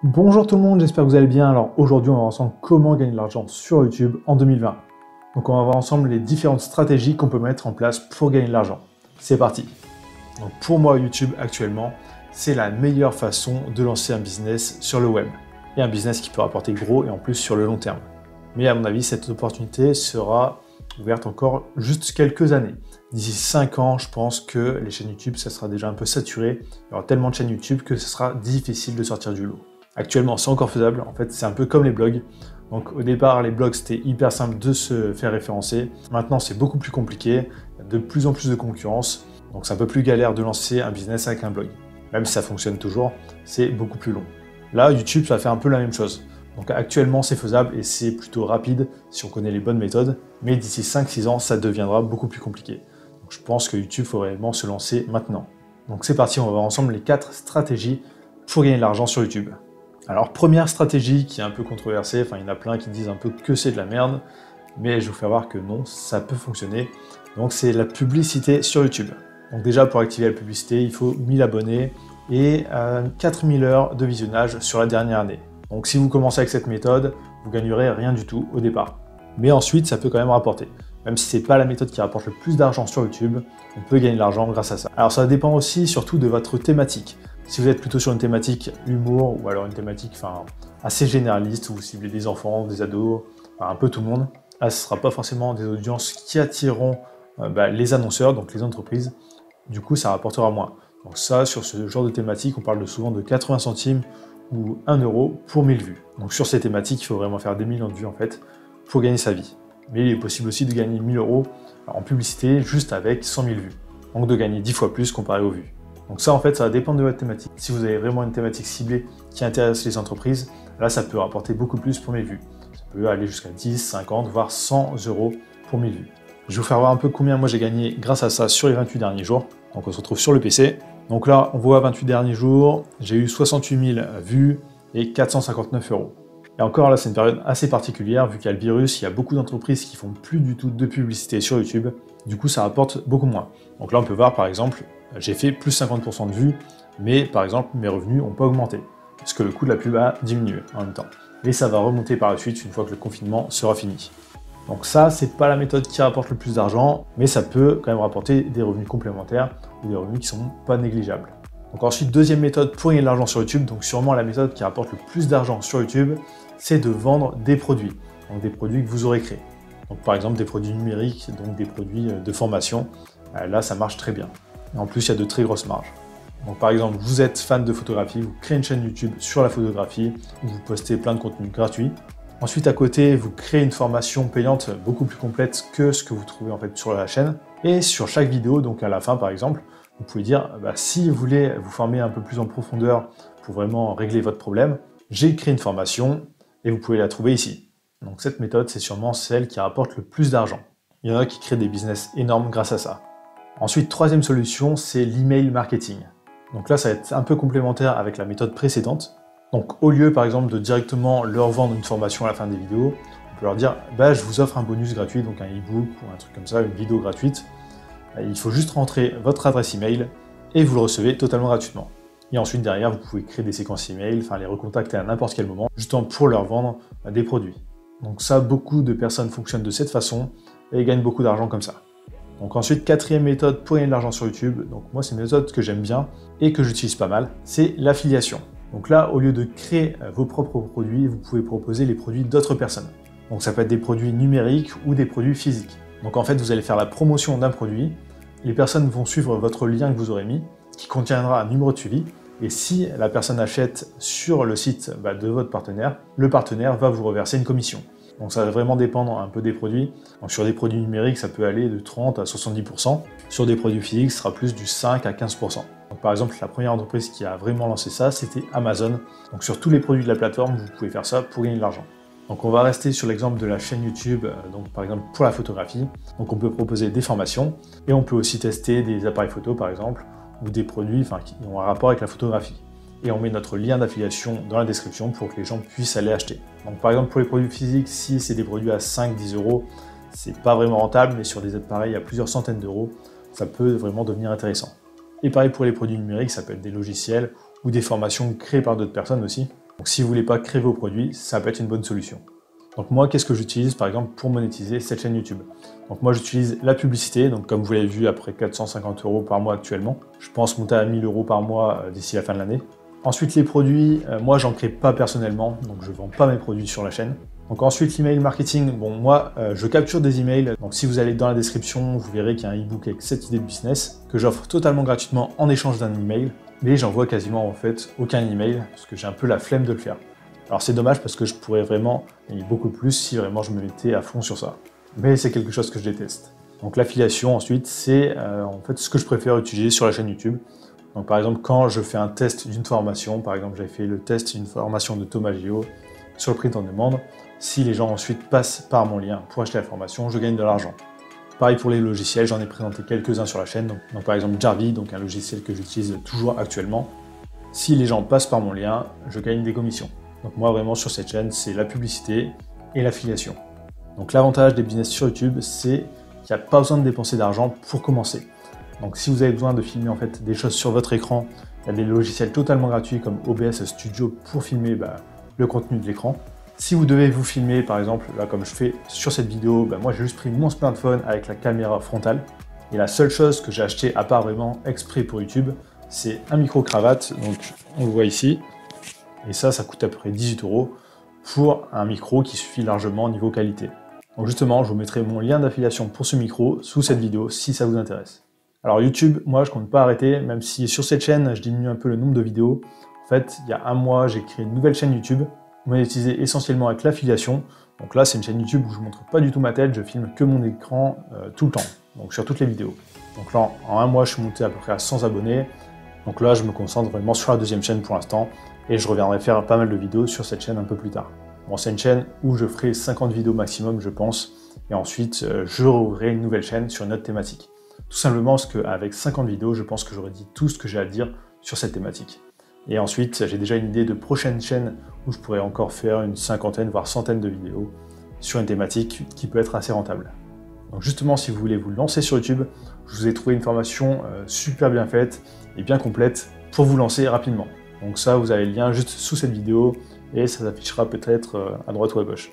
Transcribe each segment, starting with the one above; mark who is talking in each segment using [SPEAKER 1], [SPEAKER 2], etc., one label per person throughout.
[SPEAKER 1] Bonjour tout le monde, j'espère que vous allez bien. Alors aujourd'hui, on va voir ensemble comment gagner de l'argent sur YouTube en 2020. Donc on va voir ensemble les différentes stratégies qu'on peut mettre en place pour gagner de l'argent. C'est parti. Donc pour moi, YouTube actuellement, c'est la meilleure façon de lancer un business sur le web. Et un business qui peut rapporter gros et en plus sur le long terme. Mais à mon avis, cette opportunité sera ouverte encore juste quelques années. D'ici 5 ans, je pense que les chaînes YouTube, ça sera déjà un peu saturé. Il y aura tellement de chaînes YouTube que ce sera difficile de sortir du lot. Actuellement, c'est encore faisable. En fait, c'est un peu comme les blogs. Donc, au départ, les blogs, c'était hyper simple de se faire référencer. Maintenant, c'est beaucoup plus compliqué. Il y a de plus en plus de concurrence. Donc, c'est un peu plus galère de lancer un business avec un blog. Même si ça fonctionne toujours, c'est beaucoup plus long. Là, YouTube, ça fait un peu la même chose. Donc, actuellement, c'est faisable et c'est plutôt rapide si on connaît les bonnes méthodes. Mais d'ici 5-6 ans, ça deviendra beaucoup plus compliqué. Donc, je pense que YouTube, il faut vraiment se lancer maintenant. Donc, c'est parti, on va voir ensemble les 4 stratégies pour gagner de l'argent sur YouTube. Alors, première stratégie qui est un peu controversée, enfin il y en a plein qui disent un peu que c'est de la merde, mais je vais vous faire voir que non, ça peut fonctionner. Donc c'est la publicité sur YouTube. Donc déjà pour activer la publicité, il faut 1000 abonnés et 4000 heures de visionnage sur la dernière année. Donc si vous commencez avec cette méthode, vous gagnerez rien du tout au départ. Mais ensuite, ça peut quand même rapporter. Même si c'est pas la méthode qui rapporte le plus d'argent sur YouTube, on peut gagner de l'argent grâce à ça. Alors ça dépend aussi surtout de votre thématique. Si vous êtes plutôt sur une thématique humour ou alors une thématique assez généraliste, où vous ciblez des enfants, des ados, un peu tout le monde, là ce ne sera pas forcément des audiences qui attireront les annonceurs, donc les entreprises. Du coup, ça rapportera moins. Donc ça, sur ce genre de thématique, on parle souvent de 80 centimes ou 1 euro pour 1000 vues. Donc sur ces thématiques, il faut vraiment faire des millions de vues en fait pour gagner sa vie. Mais il est possible aussi de gagner 1000 euros en publicité juste avec 100 000 vues. Donc de gagner 10 fois plus comparé aux vues. Donc ça, en fait, ça va dépendre de votre thématique. Si vous avez vraiment une thématique ciblée qui intéresse les entreprises, là, ça peut rapporter beaucoup plus pour 1000 vues. Ça peut aller jusqu'à 10, 50, voire 100 euros pour 1000 vues. Je vais vous faire voir un peu combien moi j'ai gagné grâce à ça sur les 28 derniers jours. Donc on se retrouve sur le PC. Donc là, on voit 28 derniers jours, j'ai eu 68 000 vues et 459 euros. Et encore là, c'est une période assez particulière, vu qu'il y a le virus, il y a beaucoup d'entreprises qui font plus du tout de publicité sur YouTube. Du coup, ça rapporte beaucoup moins. Donc là, on peut voir par exemple, j'ai fait plus 50% de vues, mais par exemple, mes revenus n'ont pas augmenté, parce que le coût de la pub a diminué en même temps. Et ça va remonter par la suite une fois que le confinement sera fini. Donc ça, c'est pas la méthode qui rapporte le plus d'argent, mais ça peut quand même rapporter des revenus complémentaires ou des revenus qui sont pas négligeables. Donc ensuite, deuxième méthode pour gagner de l'argent sur YouTube, donc sûrement la méthode qui rapporte le plus d'argent sur YouTube, c'est de vendre des produits, donc des produits que vous aurez créés. Donc par exemple des produits numériques, donc des produits de formation, là ça marche très bien. Et en plus il y a de très grosses marges. Donc par exemple vous êtes fan de photographie, vous créez une chaîne YouTube sur la photographie, où vous postez plein de contenus gratuits. Ensuite à côté vous créez une formation payante beaucoup plus complète que ce que vous trouvez en fait sur la chaîne. Et sur chaque vidéo, donc à la fin par exemple, vous pouvez dire si vous voulez vous former un peu plus en profondeur pour vraiment régler votre problème, j'ai créé une formation et vous pouvez la trouver ici. Donc cette méthode, c'est sûrement celle qui rapporte le plus d'argent. Il y en a qui créent des business énormes grâce à ça. Ensuite, troisième solution, c'est l'email marketing. Donc là, ça va être un peu complémentaire avec la méthode précédente. Donc au lieu, par exemple, de directement leur vendre une formation à la fin des vidéos, on peut leur dire je vous offre un bonus gratuit, donc un e-book ou un truc comme ça, une vidéo gratuite. Il faut juste rentrer votre adresse email et vous le recevez totalement gratuitement. Et ensuite, derrière, vous pouvez créer des séquences email, les recontacter à n'importe quel moment, justement pour leur vendre des produits. Donc ça, beaucoup de personnes fonctionnent de cette façon et gagnent beaucoup d'argent comme ça. Donc ensuite, quatrième méthode pour gagner de l'argent sur YouTube, donc moi c'est une méthode que j'aime bien et que j'utilise pas mal, c'est l'affiliation. Donc là, au lieu de créer vos propres produits, vous pouvez proposer les produits d'autres personnes. Donc ça peut être des produits numériques ou des produits physiques. Donc en fait, vous allez faire la promotion d'un produit, les personnes vont suivre votre lien que vous aurez mis, qui contiendra un numéro de suivi, et si la personne achète sur le site de votre partenaire, le partenaire va vous reverser une commission. Donc ça va vraiment dépendre un peu des produits. Donc sur des produits numériques, ça peut aller de 30 à 70%. Sur des produits physiques, ce sera plus du 5 à 15%. Donc par exemple, la première entreprise qui a vraiment lancé ça, c'était Amazon. Donc sur tous les produits de la plateforme, vous pouvez faire ça pour gagner de l'argent. Donc on va rester sur l'exemple de la chaîne YouTube, donc par exemple pour la photographie. Donc on peut proposer des formations et on peut aussi tester des appareils photo par exemple, ou des produits qui ont un rapport avec la photographie. Et on met notre lien d'affiliation dans la description pour que les gens puissent aller acheter. Donc par exemple pour les produits physiques, si c'est des produits à 5-10 euros, c'est pas vraiment rentable, mais sur des appareils à plusieurs centaines d'euros, ça peut vraiment devenir intéressant. Et pareil pour les produits numériques, ça peut être des logiciels ou des formations créées par d'autres personnes aussi. Donc si vous voulez pas créer vos produits, ça peut être une bonne solution. Donc moi, qu'est-ce que j'utilise par exemple pour monétiser cette chaîne YouTube? Donc moi, j'utilise la publicité, donc comme vous l'avez vu, après 450 € par mois actuellement. Je pense monter à 1000 € par mois d'ici la fin de l'année. Ensuite, les produits, moi, j'en crée pas personnellement, donc je vends pas mes produits sur la chaîne. Donc ensuite, l'email marketing, bon moi, je capture des emails. Donc si vous allez dans la description, vous verrez qu'il y a un e-book avec 7 idées de business que j'offre totalement gratuitement en échange d'un email. Mais j'envoie quasiment en fait aucun email parce que j'ai un peu la flemme de le faire. Alors c'est dommage parce que je pourrais vraiment gagner beaucoup plus si vraiment je me mettais à fond sur ça. Mais c'est quelque chose que je déteste. Donc l'affiliation ensuite, c'est en fait ce que je préfère utiliser sur la chaîne YouTube. Donc par exemple, quand je fais un test d'une formation, par exemple j'avais fait le test d'une formation de Thomas Gio sur le print en demande, si les gens ensuite passent par mon lien pour acheter la formation, je gagne de l'argent. Pareil pour les logiciels, j'en ai présenté quelques-uns sur la chaîne. Donc par exemple Jarvis, donc un logiciel que j'utilise toujours actuellement. Si les gens passent par mon lien, je gagne des commissions. Donc moi vraiment sur cette chaîne, c'est la publicité et l'affiliation. Donc l'avantage des business sur YouTube, c'est qu'il n'y a pas besoin de dépenser d'argent pour commencer. Donc si vous avez besoin de filmer en fait des choses sur votre écran, il y a des logiciels totalement gratuits comme OBS Studio pour filmer le contenu de l'écran. Si vous devez vous filmer par exemple, là comme je fais sur cette vidéo, moi j'ai juste pris mon smartphone avec la caméra frontale. Et la seule chose que j'ai acheté à part vraiment exprès pour YouTube, c'est un micro-cravate, donc on le voit ici. Et ça coûte à peu près 18 € pour un micro qui suffit largement niveau qualité. Donc justement, je vous mettrai mon lien d'affiliation pour ce micro sous cette vidéo si ça vous intéresse. Alors YouTube, moi je compte pas arrêter, même si sur cette chaîne je diminue un peu le nombre de vidéos. En fait, il y a un mois, j'ai créé une nouvelle chaîne YouTube, monétisée essentiellement avec l'affiliation. Donc là, c'est une chaîne YouTube où je montre pas du tout ma tête, je filme que mon écran tout le temps, donc sur toutes les vidéos. Donc là, en un mois, je suis monté à peu près à 100 abonnés. Donc là, je me concentre vraiment sur la deuxième chaîne pour l'instant, et je reviendrai faire pas mal de vidéos sur cette chaîne un peu plus tard. Bon, c'est une chaîne où je ferai 50 vidéos maximum, je pense, et ensuite, je rouvrirai une nouvelle chaîne sur une autre thématique. Tout simplement parce qu'avec 50 vidéos, je pense que j'aurais dit tout ce que j'ai à dire sur cette thématique. Et ensuite, j'ai déjà une idée de prochaine chaîne où je pourrais encore faire une cinquantaine, voire centaine de vidéos sur une thématique qui peut être assez rentable. Donc justement, si vous voulez vous lancer sur YouTube, je vous ai trouvé une formation super bien faite et bien complète pour vous lancer rapidement. Donc ça, vous avez le lien juste sous cette vidéo et ça s'affichera peut-être à droite ou à gauche.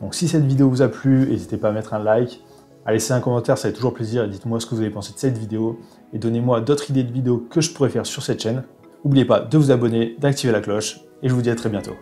[SPEAKER 1] Donc si cette vidéo vous a plu, n'hésitez pas à mettre un like, à laisser un commentaire, ça fait toujours plaisir, et dites-moi ce que vous avez pensé de cette vidéo, et donnez-moi d'autres idées de vidéos que je pourrais faire sur cette chaîne. N'oubliez pas de vous abonner, d'activer la cloche, et je vous dis à très bientôt.